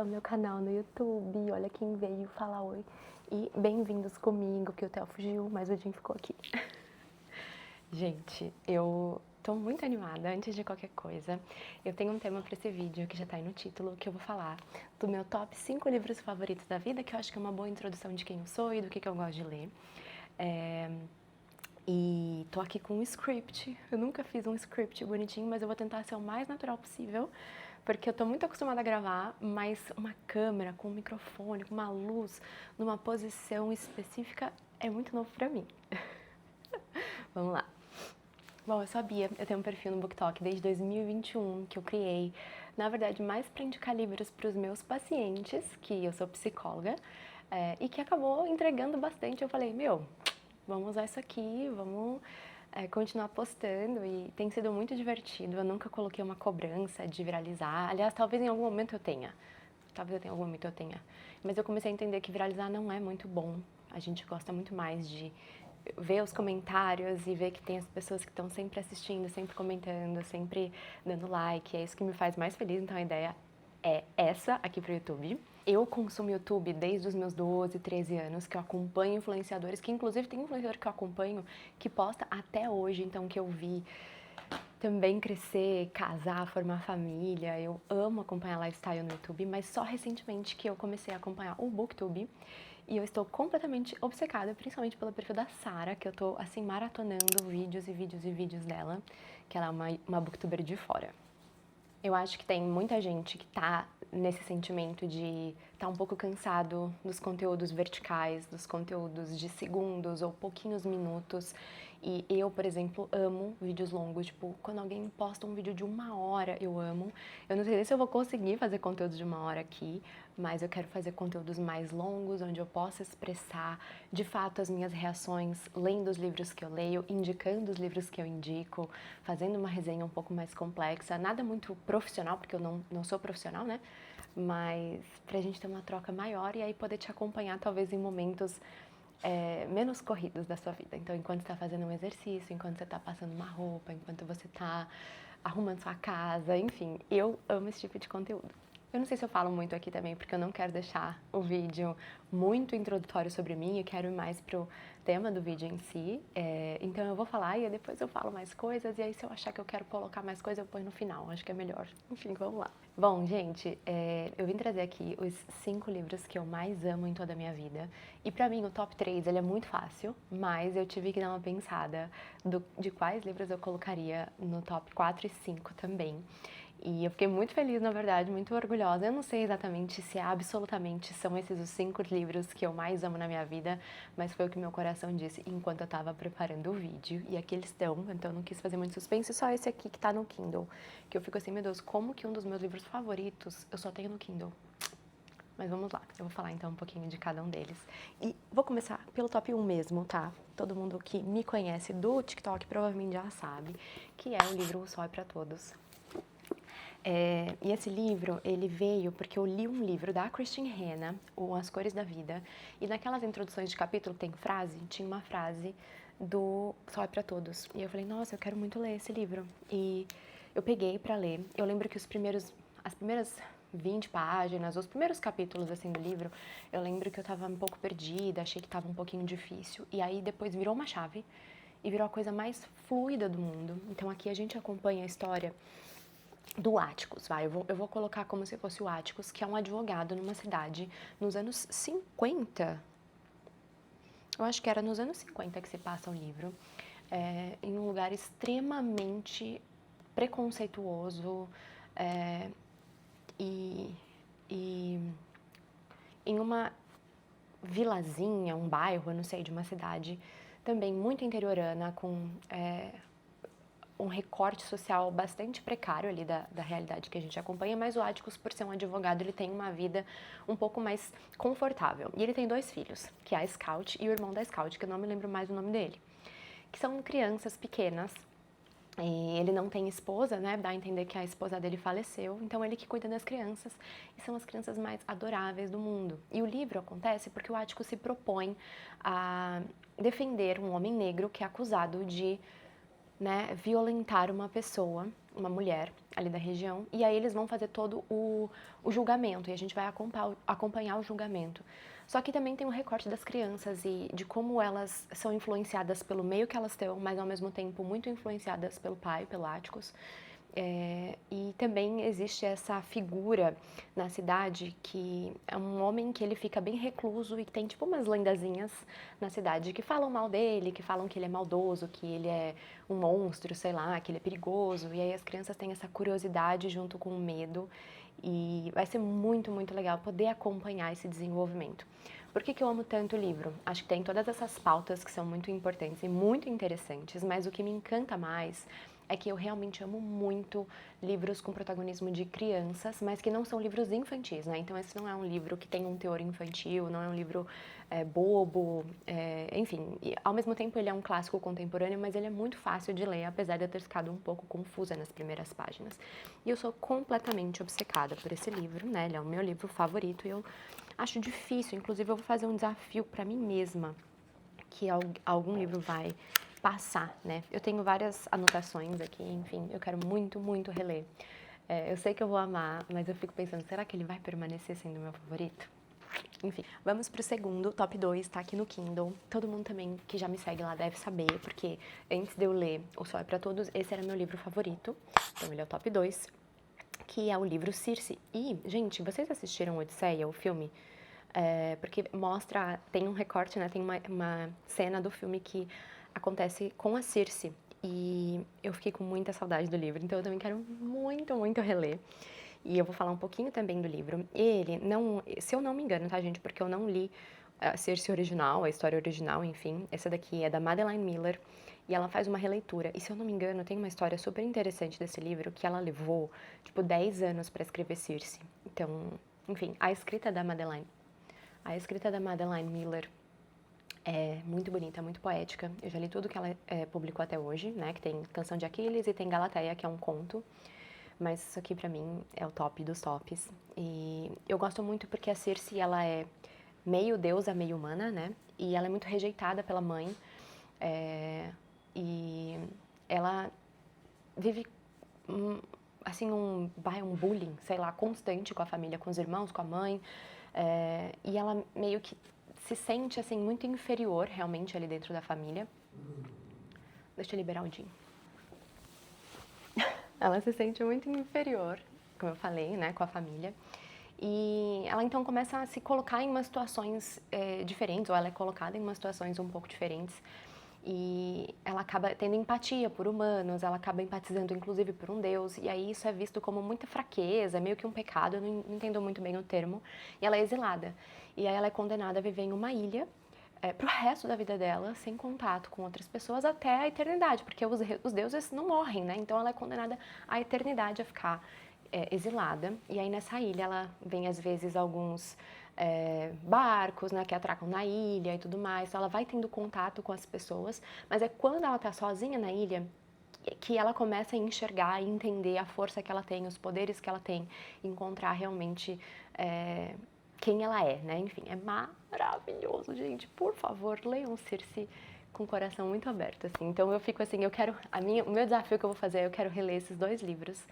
ao meu canal no YouTube. Olha quem veio falar oi. E bem-vindos comigo, que o Theo fugiu, mas o Jim ficou aqui. Gente, eu tô muito animada. Antes de qualquer coisa, eu tenho um tema pra esse vídeo, que já tá aí no título, que eu vou falar do meu top 5 livros favoritos da vida, que eu acho que é uma boa introdução de quem eu sou e do que eu gosto de ler. E tô aqui com um script. Eu nunca fiz um script bonitinho, mas eu vou tentar ser o mais natural possível, porque eu tô muito acostumada a gravar, mas uma câmera com um microfone, com uma luz, numa posição específica é muito novo pra mim. Vamos lá. Bom, eu sou a Bia, eu tenho um perfil no BookTok desde 2021 que eu criei, na verdade, mais para indicar livros para os meus pacientes, que eu sou psicóloga, e que acabou entregando bastante. Eu falei, vamos usar isso aqui, vamos continuar postando, e tem sido muito divertido. Eu nunca coloquei uma cobrança de viralizar. Aliás, talvez em algum momento eu tenha. Mas eu comecei a entender que viralizar não é muito bom. A gente gosta muito mais de ver os comentários e ver que tem as pessoas que estão sempre assistindo, sempre comentando, sempre dando like. É isso que me faz mais feliz, então a ideia é essa aqui pro YouTube. Eu consumo YouTube desde os meus 12, 13 anos, que eu acompanho influenciadores, que inclusive tem influenciador que eu acompanho que posta até hoje, então que eu vi também crescer, casar, formar família. Eu amo acompanhar lifestyle no YouTube, mas só recentemente que eu comecei a acompanhar o BookTube. E eu estou completamente obcecada, principalmente pelo perfil da Sara, que eu tô, assim, maratonando vídeos e vídeos e vídeos dela, que ela é uma booktuber de fora. Eu acho que tem muita gente que tá nesse sentimento de tá um pouco cansado dos conteúdos verticais, dos conteúdos de segundos ou pouquinhos minutos. E eu, por exemplo, amo vídeos longos. Tipo, quando alguém posta um vídeo de 1 hora, eu amo. Eu não sei se eu vou conseguir fazer conteúdo de 1 hora aqui, mas eu quero fazer conteúdos mais longos, onde eu possa expressar de fato as minhas reações, lendo os livros que eu leio, indicando os livros que eu indico, fazendo uma resenha um pouco mais complexa. Nada muito profissional, porque eu não sou profissional, né? Mas pra gente ter uma troca maior e aí poder te acompanhar talvez em momentos menos corridos da sua vida. Então, enquanto você tá fazendo um exercício, enquanto você tá passando uma roupa, enquanto você tá arrumando sua casa, enfim, eu amo esse tipo de conteúdo. Eu não sei se eu falo muito aqui também, porque eu não quero deixar o vídeo muito introdutório sobre mim, eu quero ir mais pro tema do vídeo em si. Então eu vou falar e depois eu falo mais coisas, e aí se eu achar que eu quero colocar mais coisa, eu ponho no final, acho que é melhor. Enfim, vamos lá. Bom, gente, eu vim trazer aqui os 5 livros que eu mais amo em toda a minha vida. E pra mim, o top 3, ele é muito fácil, mas eu tive que dar uma pensada de quais livros eu colocaria no top 4 e 5 também. E eu fiquei muito feliz, na verdade, muito orgulhosa. Eu não sei exatamente se absolutamente são esses os 5 livros que eu mais amo na minha vida, mas foi o que meu coração disse enquanto eu tava preparando o vídeo. E aqui eles estão, então eu não quis fazer muito suspense, só esse aqui que tá no Kindle. Que eu fico assim, meu Deus, como que um dos meus livros favoritos eu só tenho no Kindle? Mas vamos lá, eu vou falar então um pouquinho de cada um deles. E vou começar pelo top 1 mesmo, tá? Todo mundo que me conhece do TikTok provavelmente já sabe, que é o livro O Sol é pra Todos. E esse livro, ele veio porque eu li um livro da Christine Hanna, o As Cores da Vida, e naquelas introduções de capítulo tem frase, tinha uma frase do Sol é pra Todos. E eu falei, nossa, eu quero muito ler esse livro. E eu peguei pra ler. Eu lembro que as primeiras 20 páginas, os primeiros capítulos assim do livro, eu lembro que eu tava um pouco perdida, achei que tava um pouquinho difícil. E aí depois virou uma chave e virou a coisa mais fluida do mundo. Então aqui a gente acompanha a história do Atticus, eu vou colocar como se fosse o Atticus, que é um advogado numa cidade nos anos 50. Eu acho que era nos anos 50 que se passa o livro, em um lugar extremamente preconceituoso, e em uma vilazinha, um bairro, eu não sei, de uma cidade também muito interiorana, com um recorte social bastante precário ali da realidade que a gente acompanha, mas o Atticus, por ser um advogado, ele tem uma vida um pouco mais confortável. E ele tem 2 filhos, que é a Scout e o irmão da Scout, que eu não me lembro mais o nome dele, que são crianças pequenas. E ele não tem esposa, né? Dá a entender que a esposa dele faleceu, então ele que cuida das crianças, e são as crianças mais adoráveis do mundo. E o livro acontece porque o Atticus se propõe a defender um homem negro que é acusado de né, violentar uma pessoa, uma mulher ali da região, e aí eles vão fazer todo o julgamento, e a gente vai acompanhar o julgamento. Só que também tem um recorte das crianças e de como elas são influenciadas pelo meio que elas estão, mas ao mesmo tempo muito influenciadas pelo pai, pelo Atticus. E também existe essa figura na cidade que é um homem que ele fica bem recluso e que tem tipo umas lendazinhas na cidade que falam mal dele, que falam que ele é maldoso, que ele é um monstro, sei lá, que ele é perigoso. E aí as crianças têm essa curiosidade junto com o medo e vai ser muito, muito legal poder acompanhar esse desenvolvimento. Por que eu amo tanto o livro? Acho que tem todas essas pautas que são muito importantes e muito interessantes, mas o que me encanta mais é que eu realmente amo muito livros com protagonismo de crianças, mas que não são livros infantis, né? Então esse não é um livro que tem um teor infantil, não é um livro bobo, enfim. E, ao mesmo tempo ele é um clássico contemporâneo, mas ele é muito fácil de ler, apesar de eu ter ficado um pouco confusa nas primeiras páginas. E eu sou completamente obcecada por esse livro, né? Ele é o meu livro favorito e eu acho difícil, inclusive eu vou fazer um desafio para mim mesma, que algum livro vai passar, né? Eu tenho várias anotações aqui, enfim, eu quero muito, muito reler. Eu sei que eu vou amar, mas eu fico pensando, será que ele vai permanecer sendo meu favorito? Enfim, vamos pro segundo, top 2, tá aqui no Kindle. Todo mundo também que já me segue lá deve saber, porque antes de eu ler O Sol é Pra Todos, esse era meu livro favorito. Então ele é o top 2, que é o livro Circe. E, gente, vocês assistiram Odisseia, o filme? Porque mostra, tem um recorte, né? Tem uma cena do filme que acontece com a Circe. E eu fiquei com muita saudade do livro, então eu também quero muito, muito reler. E eu vou falar um pouquinho também do livro. Ele não, se eu não me engano, tá, gente? Porque eu não li a Circe original, a história original, enfim. Essa daqui é da Madeline Miller e ela faz uma releitura. E se eu não me engano, tem uma história super interessante desse livro que ela levou, tipo, 10 anos para escrever Circe. Então, enfim, a escrita da Madeline. A escrita da Madeline Miller é muito bonita, muito poética. Eu já li tudo que ela publicou até hoje, né? Que tem Canção de Aquiles e tem Galateia, que é um conto. Mas isso aqui pra mim é o top dos tops. E eu gosto muito porque a Circe, ela é meio deusa, meio humana, né? E ela é muito rejeitada pela mãe. E ela vive assim um bullying, sei lá, constante com a família, com os irmãos, com a mãe. E ela meio que se sente assim muito inferior realmente ali dentro da família. Deixa eu liberar o Jim. Ela se sente muito inferior, como eu falei, né, com a família. E ela então começa a se colocar em umas situações diferentes, ou ela é colocada em umas situações um pouco diferentes. E ela acaba tendo empatia por humanos, ela acaba empatizando inclusive por um deus, e aí isso é visto como muita fraqueza, meio que um pecado, eu não entendo muito bem o termo. E ela é exilada. E aí ela é condenada a viver em uma ilha pro resto da vida dela, sem contato com outras pessoas, até a eternidade, porque os deuses não morrem, né? Então ela é condenada à eternidade a ficar exilada. E aí nessa ilha ela vem às vezes alguns barcos, né, que atracam na ilha e tudo mais. Então ela vai tendo contato com as pessoas, mas é quando ela tá sozinha na ilha que ela começa a enxergar e entender a força que ela tem, os poderes que ela tem, encontrar realmente quem ela é, né? Enfim, é maravilhoso, gente. Por favor, leiam Circe com o coração muito aberto, assim. Então eu fico assim, o meu desafio que eu vou fazer é eu quero reler esses 2 livros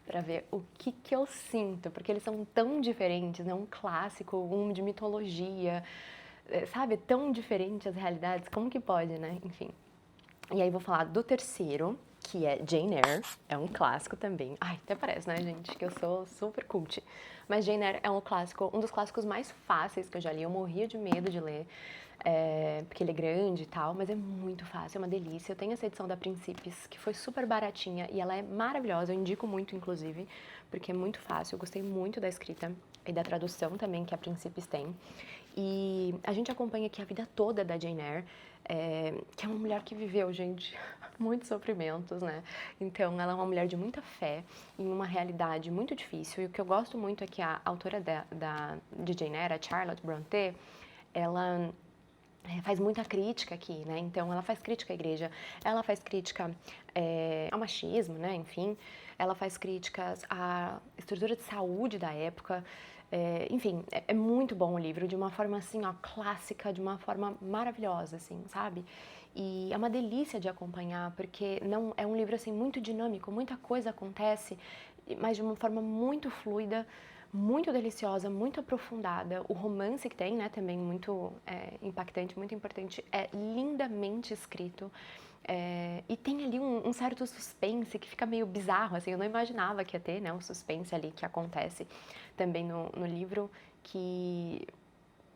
para ver o que eu sinto, porque eles são tão diferentes, né? Um clássico, um de mitologia, sabe? Tão diferentes as realidades, como que pode, né? Enfim. E aí vou falar do terceiro, que é Jane Eyre, é um clássico também. Ai, até parece, né, gente, que eu sou super cult. Mas Jane Eyre é um dos clássicos mais fáceis que eu já li. Eu morria de medo de ler, porque ele é grande e tal, mas é muito fácil, é uma delícia. Eu tenho essa edição da Príncipes, que foi super baratinha e ela é maravilhosa, eu indico muito, inclusive, porque é muito fácil. Eu gostei muito da escrita e da tradução também que a Príncipes tem. E a gente acompanha aqui a vida toda da Jane Eyre, que é uma mulher que viveu, gente, muitos sofrimentos, né? Então, ela é uma mulher de muita fé em uma realidade muito difícil. E o que eu gosto muito é que a autora de Jane Eyre, a Charlotte Brontë, ela faz muita crítica aqui, né? Então, ela faz crítica à igreja, ela faz crítica ao machismo, né? Enfim, ela faz críticas à estrutura de saúde da época. Enfim, é muito bom o livro, de uma forma assim, ó, clássica, de uma forma maravilhosa, assim, sabe? E é uma delícia de acompanhar, porque não é um livro assim muito dinâmico, muita coisa acontece, mas de uma forma muito fluida, muito deliciosa, muito aprofundada. O romance que tem, né, também muito impactante, muito importante, é lindamente escrito. E tem ali um certo suspense que fica meio bizarro, assim, eu não imaginava que ia ter, né, um suspense ali que acontece também no livro, que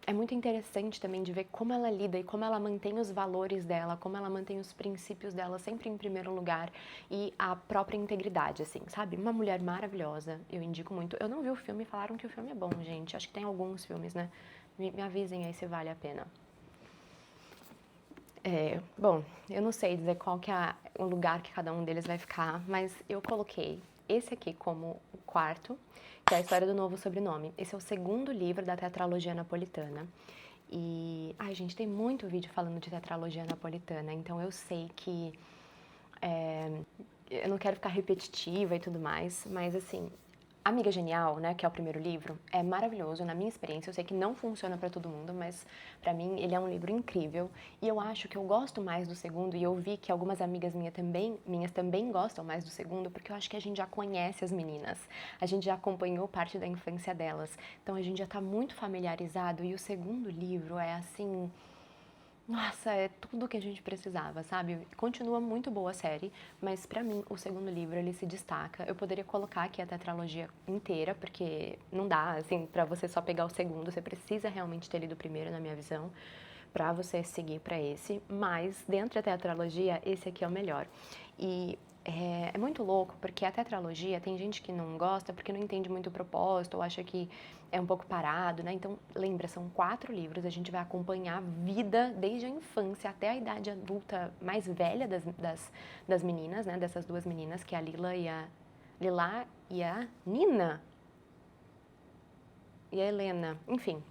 é muito interessante também de ver como ela lida e como ela mantém os valores dela, como ela mantém os princípios dela sempre em primeiro lugar e a própria integridade, assim, sabe? Uma mulher maravilhosa, eu indico muito. Eu não vi o filme, falaram que o filme é bom, gente. Acho que tem alguns filmes, né? Me avisem aí se vale a pena. Bom, eu não sei dizer qual que é o lugar que cada um deles vai ficar, mas eu coloquei esse aqui como o quarto, que é a história do novo sobrenome. Esse é o segundo livro da tetralogia napolitana. E, ai, gente, tem muito vídeo falando de tetralogia napolitana, então eu sei que eu não quero ficar repetitiva e tudo mais, mas assim, Amiga Genial, né, que é o primeiro livro, é maravilhoso, na minha experiência. Eu sei que não funciona pra todo mundo, mas pra mim ele é um livro incrível. E eu acho que eu gosto mais do segundo, e eu vi que algumas amigas minhas também gostam mais do segundo, porque eu acho que a gente já conhece as meninas, a gente já acompanhou parte da infância delas, então a gente já tá muito familiarizado. E o segundo livro é assim, nossa, é tudo que a gente precisava, sabe? Continua muito boa a série, mas pra mim o segundo livro ele se destaca. Eu poderia colocar aqui a tetralogia inteira, porque não dá, assim, pra você só pegar o segundo, você precisa realmente ter lido o primeiro, na minha visão, pra você seguir pra esse. Mas dentro da tetralogia, esse aqui é o melhor. E é muito louco, porque a tetralogia, tem gente que não gosta porque não entende muito o propósito, ou acha que é um pouco parado, né? Então, lembra, são 4 livros, a gente vai acompanhar a vida desde a infância até a idade adulta mais velha das meninas, né? Dessas duas meninas, que é a Lila e a Nina e a Helena, enfim.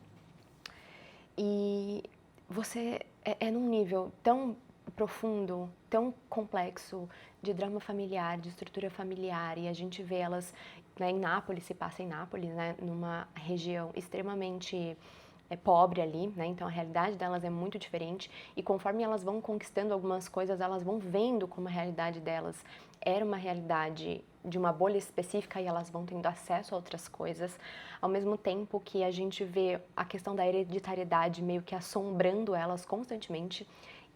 E você é num nível tão profundo, tão complexo de drama familiar, de estrutura familiar, e a gente vê elas, né, em Nápoles, se passa em Nápoles, né, numa região extremamente pobre ali, né, então a realidade delas é muito diferente, e conforme elas vão conquistando algumas coisas, elas vão vendo como a realidade delas era uma realidade de uma bolha específica e elas vão tendo acesso a outras coisas, ao mesmo tempo que a gente vê a questão da hereditariedade meio que assombrando elas constantemente,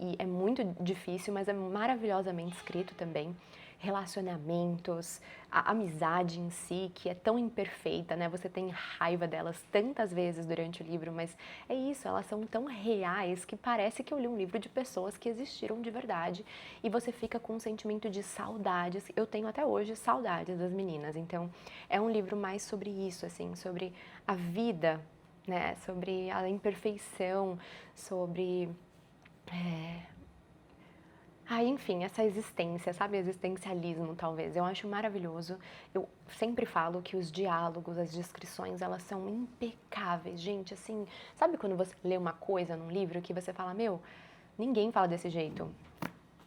e é muito difícil, mas é maravilhosamente escrito também. Relacionamentos, a amizade em si, que é tão imperfeita, né? Você tem raiva delas tantas vezes durante o livro, mas é isso, elas são tão reais que parece que eu li um livro de pessoas que existiram de verdade e você fica com um sentimento de saudades. Eu tenho até hoje saudades das meninas, então é um livro mais sobre isso, assim, sobre a vida, né? Sobre a imperfeição, sobre enfim, essa existência, sabe? Existencialismo, talvez. Eu acho maravilhoso. Eu sempre falo que os diálogos, as descrições, elas são impecáveis. Gente, assim, sabe quando você lê uma coisa num livro que você fala, meu, ninguém fala desse jeito.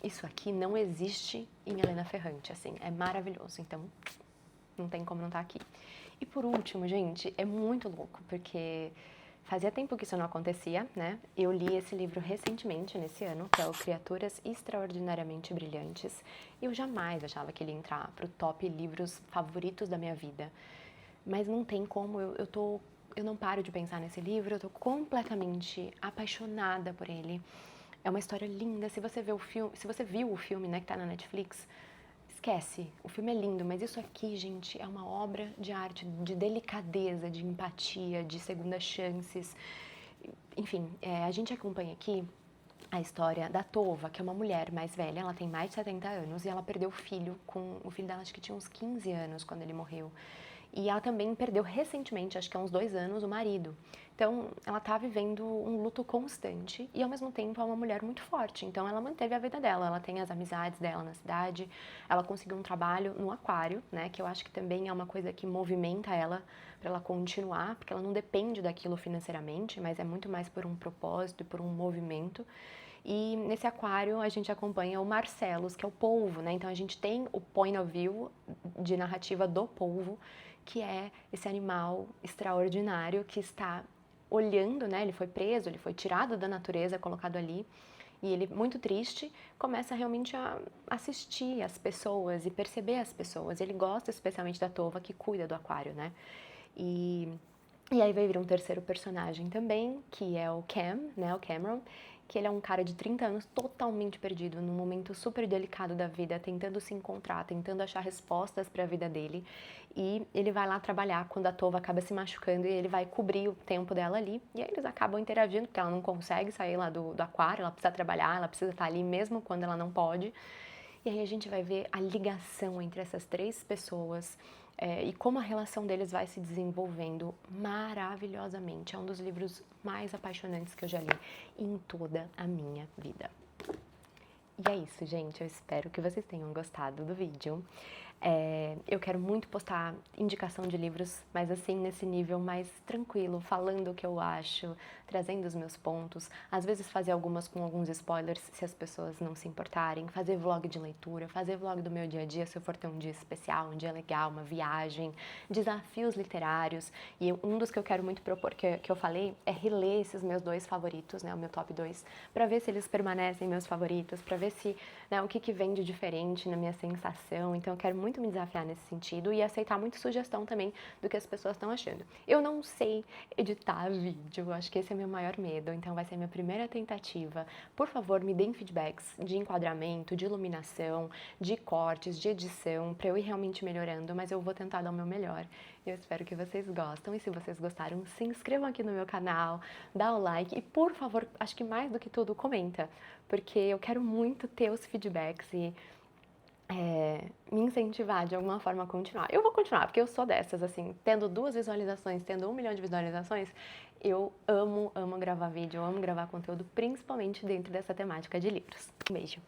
Isso aqui não existe em Helena Ferrante, assim, é maravilhoso. Então, não tem como não estar aqui. E por último, gente, é muito louco, porque fazia tempo que isso não acontecia, né? Eu li esse livro recentemente, nesse ano, que é o Criaturas Extraordinariamente Brilhantes. Eu jamais achava que ele ia entrar pro top livros favoritos da minha vida. Mas não tem como, eu não paro de pensar nesse livro, eu tô completamente apaixonada por ele. É uma história linda. Se você vê o filme, se você viu o filme, né, que tá na Netflix, esquece. O filme é lindo, mas isso aqui, gente, é uma obra de arte, de delicadeza, de empatia, de segundas chances. Enfim, a gente acompanha aqui a história da Tova, que é uma mulher mais velha, ela tem mais de 70 anos e ela perdeu o filho o filho dela acho que tinha uns 15 anos quando ele morreu. E ela também perdeu recentemente, acho que há uns 2 anos, o marido. Então, ela tá vivendo um luto constante e, ao mesmo tempo, é uma mulher muito forte. Então, ela manteve a vida dela, ela tem as amizades dela na cidade, ela conseguiu um trabalho no aquário, né, que eu acho que também é uma coisa que movimenta ela para ela continuar, porque ela não depende daquilo financeiramente, mas é muito mais por um propósito e por um movimento. E nesse aquário a gente acompanha o Marcellus, que é o polvo, né? Então a gente tem o point of view de narrativa do polvo, que é esse animal extraordinário que está olhando, né? Ele foi preso, ele foi tirado da natureza, colocado ali, E ele, muito triste, começa realmente a assistir as pessoas e perceber as pessoas. Ele gosta especialmente da Tova, que cuida do aquário, né? E aí vai vir um terceiro personagem também, que é o Cam, né, o Cameron, que ele é um cara de 30 anos totalmente perdido, num momento super delicado da vida, tentando se encontrar, tentando achar respostas para a vida dele. E ele vai lá trabalhar quando a Tova acaba se machucando e ele vai cobrir o tempo dela ali. E aí eles acabam interagindo, porque ela não consegue sair lá do aquário, ela precisa trabalhar, ela precisa estar ali mesmo quando ela não pode. E aí a gente vai ver a ligação entre essas três pessoas e como a relação deles vai se desenvolvendo maravilhosamente. É um dos livros mais apaixonantes que eu já li em toda a minha vida. E é isso, gente. Eu espero que vocês tenham gostado do vídeo. Eu quero muito postar indicação de livros, mas assim, nesse nível mais tranquilo, falando o que eu acho, trazendo os meus pontos. Às vezes fazer algumas com alguns spoilers, se as pessoas não se importarem. Fazer vlog de leitura, fazer vlog do meu dia a dia, se eu for ter um dia especial, um dia legal, uma viagem, desafios literários. E um dos que eu quero muito propor, que eu falei, é reler esses meus dois favoritos, né, o meu top 2, para ver se eles permanecem meus favoritos, para ver se, né, o que vem de diferente na minha sensação. Então eu quero muito me desafiar nesse sentido e aceitar muito sugestão também do que as pessoas estão achando. Eu não sei editar vídeo, eu acho que esse é meu maior medo, então vai ser minha primeira tentativa. Por favor, me deem feedbacks de enquadramento, de iluminação, de cortes, de edição, para eu ir realmente melhorando, mas eu vou tentar dar o meu melhor. Eu espero que vocês gostam e se vocês gostaram, se inscrevam aqui no meu canal, dá o like e, por favor, acho que mais do que tudo, comenta, porque eu quero muito ter os feedbacks e me incentivar de alguma forma a continuar. Eu vou continuar, porque eu sou dessas, assim, tendo 2 visualizações, tendo 1 milhão de visualizações, eu amo, amo gravar vídeo, eu amo gravar conteúdo, principalmente dentro dessa temática de livros. Um beijo!